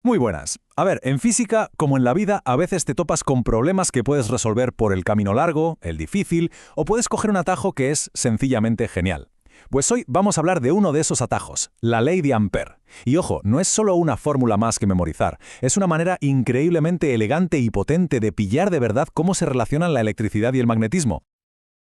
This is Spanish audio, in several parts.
Muy buenas. A ver, en física, como en la vida, a veces te topas con problemas que puedes resolver por el camino largo, el difícil, o puedes coger un atajo que es sencillamente genial. Pues hoy vamos a hablar de uno de esos atajos, la ley de Ampère. Y ojo, no es solo una fórmula más que memorizar, es una manera increíblemente elegante y potente de pillar de verdad cómo se relacionan la electricidad y el magnetismo.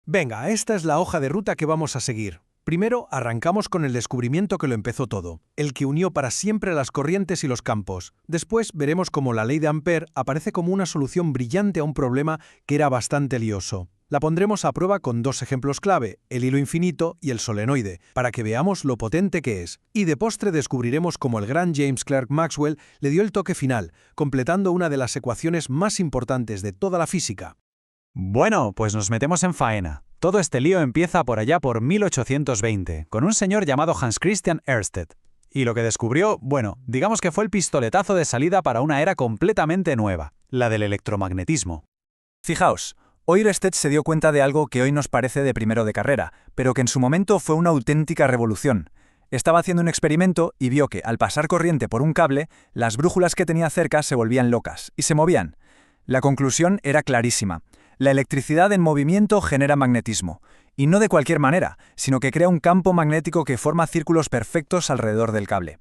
Venga, esta es la hoja de ruta que vamos a seguir. Primero, arrancamos con el descubrimiento que lo empezó todo, el que unió para siempre las corrientes y los campos. Después veremos cómo la ley de Ampère aparece como una solución brillante a un problema que era bastante lioso. La pondremos a prueba con dos ejemplos clave, el hilo infinito y el solenoide, para que veamos lo potente que es. Y de postre descubriremos cómo el gran James Clerk Maxwell le dio el toque final, completando una de las ecuaciones más importantes de toda la física. Bueno, pues nos metemos en faena. Todo este lío empieza por allá por 1820, con un señor llamado Hans Christian Ørsted. Y lo que descubrió, bueno, digamos que fue el pistoletazo de salida para una era completamente nueva, la del electromagnetismo. Fijaos, hoy Ørsted se dio cuenta de algo que hoy nos parece de primero de carrera, pero que en su momento fue una auténtica revolución. Estaba haciendo un experimento y vio que, al pasar corriente por un cable, las brújulas que tenía cerca se volvían locas y se movían. La conclusión era clarísima. La electricidad en movimiento genera magnetismo, y no de cualquier manera, sino que crea un campo magnético que forma círculos perfectos alrededor del cable.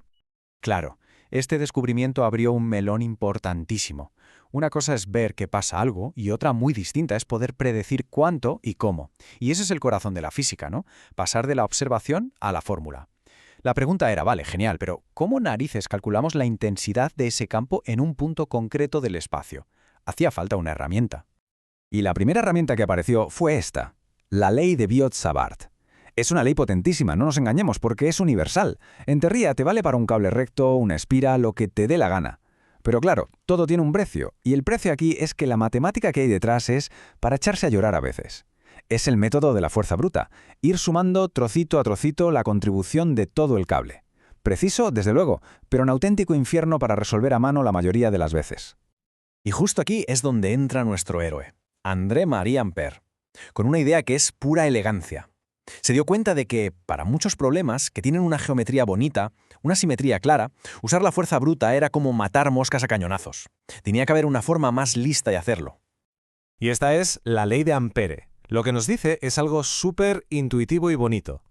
Claro, este descubrimiento abrió un melón importantísimo. Una cosa es ver que pasa algo y otra muy distinta es poder predecir cuánto y cómo. Y ese es el corazón de la física, ¿no? Pasar de la observación a la fórmula. La pregunta era, vale, genial, pero ¿cómo narices calculamos la intensidad de ese campo en un punto concreto del espacio? Hacía falta una herramienta. Y la primera herramienta que apareció fue esta, la ley de Biot-Savart. Es una ley potentísima, no nos engañemos, porque es universal. En teoría te vale para un cable recto, una espira, lo que te dé la gana. Pero claro, todo tiene un precio, y el precio aquí es que la matemática que hay detrás es para echarse a llorar a veces. Es el método de la fuerza bruta, ir sumando trocito a trocito la contribución de todo el cable. Preciso, desde luego, pero un auténtico infierno para resolver a mano la mayoría de las veces. Y justo aquí es donde entra nuestro héroe, André-Marie Ampère, con una idea que es pura elegancia. Se dio cuenta de que, para muchos problemas que tienen una geometría bonita, una simetría clara, usar la fuerza bruta era como matar moscas a cañonazos. Tenía que haber una forma más lista de hacerlo. Y esta es la ley de Ampère. Lo que nos dice es algo súper intuitivo y bonito.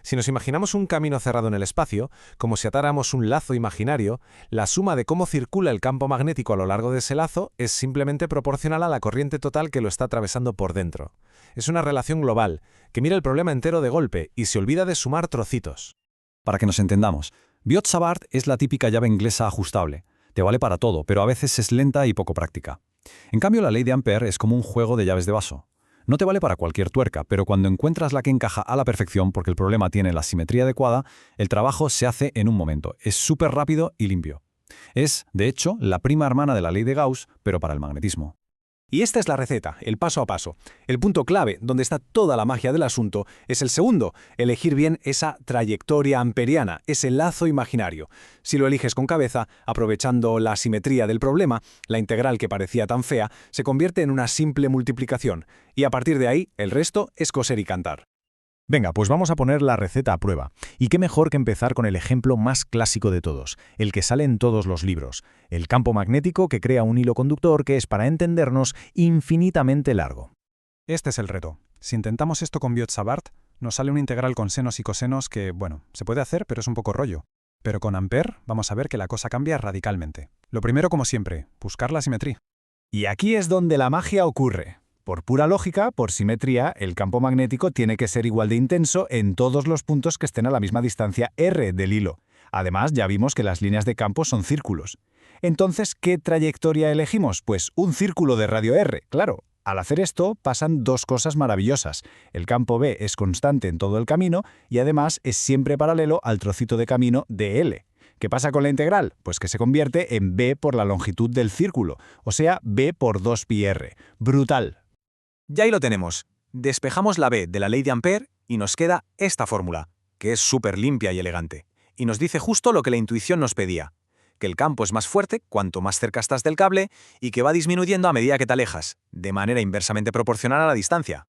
Si nos imaginamos un camino cerrado en el espacio, como si atáramos un lazo imaginario, la suma de cómo circula el campo magnético a lo largo de ese lazo es simplemente proporcional a la corriente total que lo está atravesando por dentro. Es una relación global, que mira el problema entero de golpe y se olvida de sumar trocitos. Para que nos entendamos, Biot-Savart es la típica llave inglesa ajustable. Te vale para todo, pero a veces es lenta y poco práctica. En cambio, la ley de Ampère es como un juego de llaves de vaso. No te vale para cualquier tuerca, pero cuando encuentras la que encaja a la perfección porque el problema tiene la simetría adecuada, el trabajo se hace en un momento. Es súper rápido y limpio. Es, de hecho, la prima hermana de la ley de Gauss, pero para el magnetismo. Y esta es la receta, el paso a paso. El punto clave, donde está toda la magia del asunto, es el segundo, elegir bien esa trayectoria amperiana, ese lazo imaginario. Si lo eliges con cabeza, aprovechando la simetría del problema, la integral que parecía tan fea se convierte en una simple multiplicación, y a partir de ahí, el resto es coser y cantar. Venga, pues vamos a poner la receta a prueba. Y qué mejor que empezar con el ejemplo más clásico de todos, el que sale en todos los libros, el campo magnético que crea un hilo conductor que es, para entendernos, infinitamente largo. Este es el reto. Si intentamos esto con Biot-Savart, nos sale una integral con senos y cosenos que, bueno, se puede hacer, pero es un poco rollo. Pero con Ampère vamos a ver que la cosa cambia radicalmente. Lo primero, como siempre, buscar la simetría. Y aquí es donde la magia ocurre. Por pura lógica, por simetría, el campo magnético tiene que ser igual de intenso en todos los puntos que estén a la misma distancia r del hilo. Además, ya vimos que las líneas de campo son círculos. Entonces, ¿qué trayectoria elegimos? Pues un círculo de radio r, claro. Al hacer esto, pasan dos cosas maravillosas. El campo B es constante en todo el camino y además es siempre paralelo al trocito de camino de L. ¿Qué pasa con la integral? Pues que se convierte en B por la longitud del círculo, o sea, B por 2πr. ¡Brutal! Ya ahí lo tenemos. Despejamos la B de la ley de Ampère y nos queda esta fórmula, que es súper limpia y elegante. Y nos dice justo lo que la intuición nos pedía, que el campo es más fuerte cuanto más cerca estás del cable y que va disminuyendo a medida que te alejas, de manera inversamente proporcional a la distancia.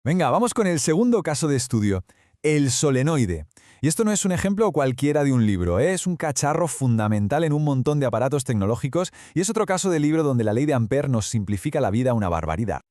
Venga, vamos con el segundo caso de estudio. el solenoide. Y esto no es un ejemplo cualquiera de un libro, ¿eh? Es un cacharro fundamental en un montón de aparatos tecnológicos y es otro caso de libro donde la ley de Ampère nos simplifica la vida una barbaridad.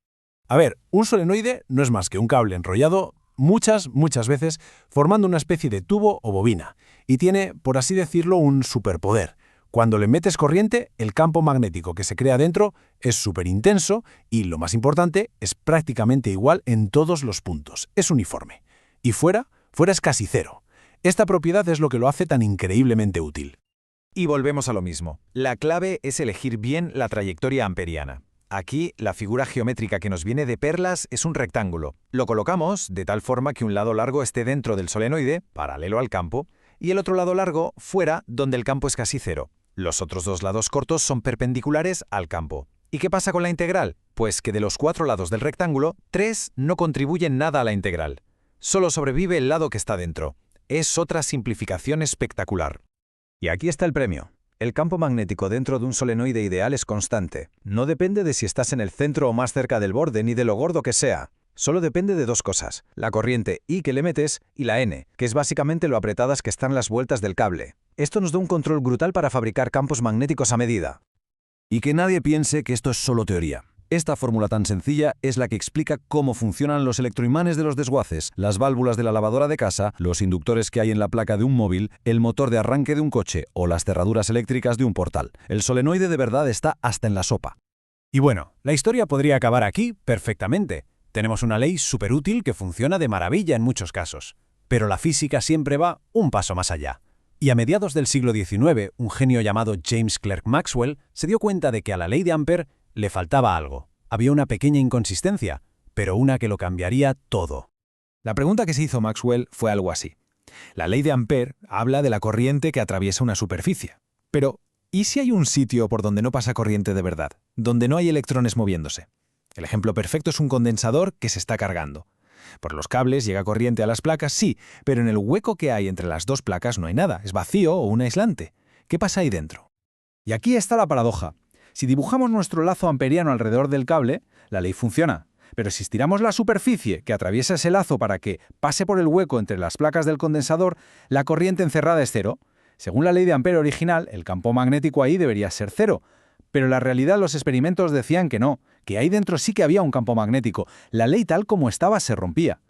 A ver, un solenoide no es más que un cable enrollado muchas veces formando una especie de tubo o bobina y tiene, por así decirlo, un superpoder. Cuando le metes corriente, el campo magnético que se crea dentro es súper intenso y, lo más importante, es prácticamente igual en todos los puntos. Es uniforme. Y fuera es casi cero. Esta propiedad es lo que lo hace tan increíblemente útil. Y volvemos a lo mismo. La clave es elegir bien la trayectoria amperiana. Aquí, la figura geométrica que nos viene de perlas es un rectángulo. Lo colocamos de tal forma que un lado largo esté dentro del solenoide, paralelo al campo, y el otro lado largo fuera, donde el campo es casi cero. Los otros dos lados cortos son perpendiculares al campo. ¿Y qué pasa con la integral? Pues que de los 4 lados del rectángulo, 3 no contribuyen nada a la integral. Solo sobrevive el lado que está dentro. Es otra simplificación espectacular. Y aquí está el premio. El campo magnético dentro de un solenoide ideal es constante. No depende de si estás en el centro o más cerca del borde, ni de lo gordo que sea. Solo depende de 2 cosas, la corriente I que le metes y la N, que es básicamente lo apretadas que están las vueltas del cable. Esto nos da un control brutal para fabricar campos magnéticos a medida. Y que nadie piense que esto es solo teoría. Esta fórmula tan sencilla es la que explica cómo funcionan los electroimanes de los desguaces, las válvulas de la lavadora de casa, los inductores que hay en la placa de un móvil, el motor de arranque de un coche o las cerraduras eléctricas de un portal. El solenoide de verdad está hasta en la sopa. Y bueno, la historia podría acabar aquí perfectamente. Tenemos una ley súper útil que funciona de maravilla en muchos casos. Pero la física siempre va un paso más allá. Y a mediados del siglo XIX, un genio llamado James Clerk Maxwell se dio cuenta de que a la ley de Ampère le faltaba algo. Había una pequeña inconsistencia, pero una que lo cambiaría todo. La pregunta que se hizo Maxwell fue algo así. La ley de Ampère habla de la corriente que atraviesa una superficie. Pero, ¿y si hay un sitio por donde no pasa corriente de verdad? Donde no hay electrones moviéndose. El ejemplo perfecto es un condensador que se está cargando. Por los cables llega corriente a las placas, sí, pero en el hueco que hay entre las 2 placas no hay nada, es vacío o un aislante. ¿Qué pasa ahí dentro? Y aquí está la paradoja. Si dibujamos nuestro lazo amperiano alrededor del cable, la ley funciona. Pero si estiramos la superficie que atraviesa ese lazo para que pase por el hueco entre las placas del condensador, la corriente encerrada es cero. Según la ley de Ampère original, el campo magnético ahí debería ser cero. Pero en la realidad los experimentos decían que no, que ahí dentro sí que había un campo magnético. La ley tal como estaba se rompía.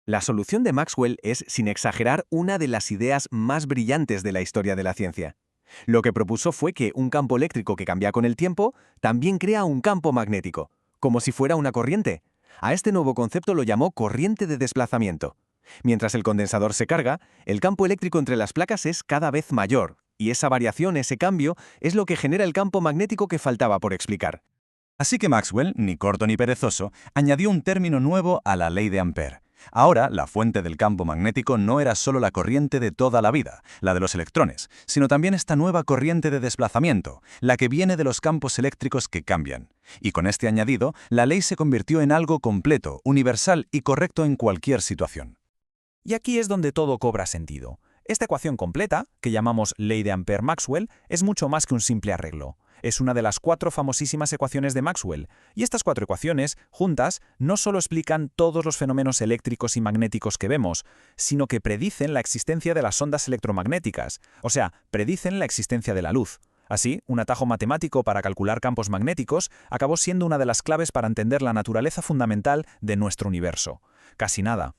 La solución de Maxwell es, sin exagerar, una de las ideas más brillantes de la historia de la ciencia. Lo que propuso fue que un campo eléctrico que cambia con el tiempo también crea un campo magnético, como si fuera una corriente. A este nuevo concepto lo llamó corriente de desplazamiento. Mientras el condensador se carga, el campo eléctrico entre las placas es cada vez mayor, y esa variación, ese cambio, es lo que genera el campo magnético que faltaba por explicar. Así que Maxwell, ni corto ni perezoso, añadió un término nuevo a la ley de Ampère. Ahora, la fuente del campo magnético no era solo la corriente de toda la vida, la de los electrones, sino también esta nueva corriente de desplazamiento, la que viene de los campos eléctricos que cambian. Y con este añadido, la ley se convirtió en algo completo, universal y correcto en cualquier situación. Y aquí es donde todo cobra sentido. Esta ecuación completa, que llamamos ley de Ampère-Maxwell, es mucho más que un simple arreglo. Es una de las 4 famosísimas ecuaciones de Maxwell, y estas 4 ecuaciones, juntas, no solo explican todos los fenómenos eléctricos y magnéticos que vemos, sino que predicen la existencia de las ondas electromagnéticas, o sea, predicen la existencia de la luz. Así, un atajo matemático para calcular campos magnéticos acabó siendo una de las claves para entender la naturaleza fundamental de nuestro universo. Casi nada.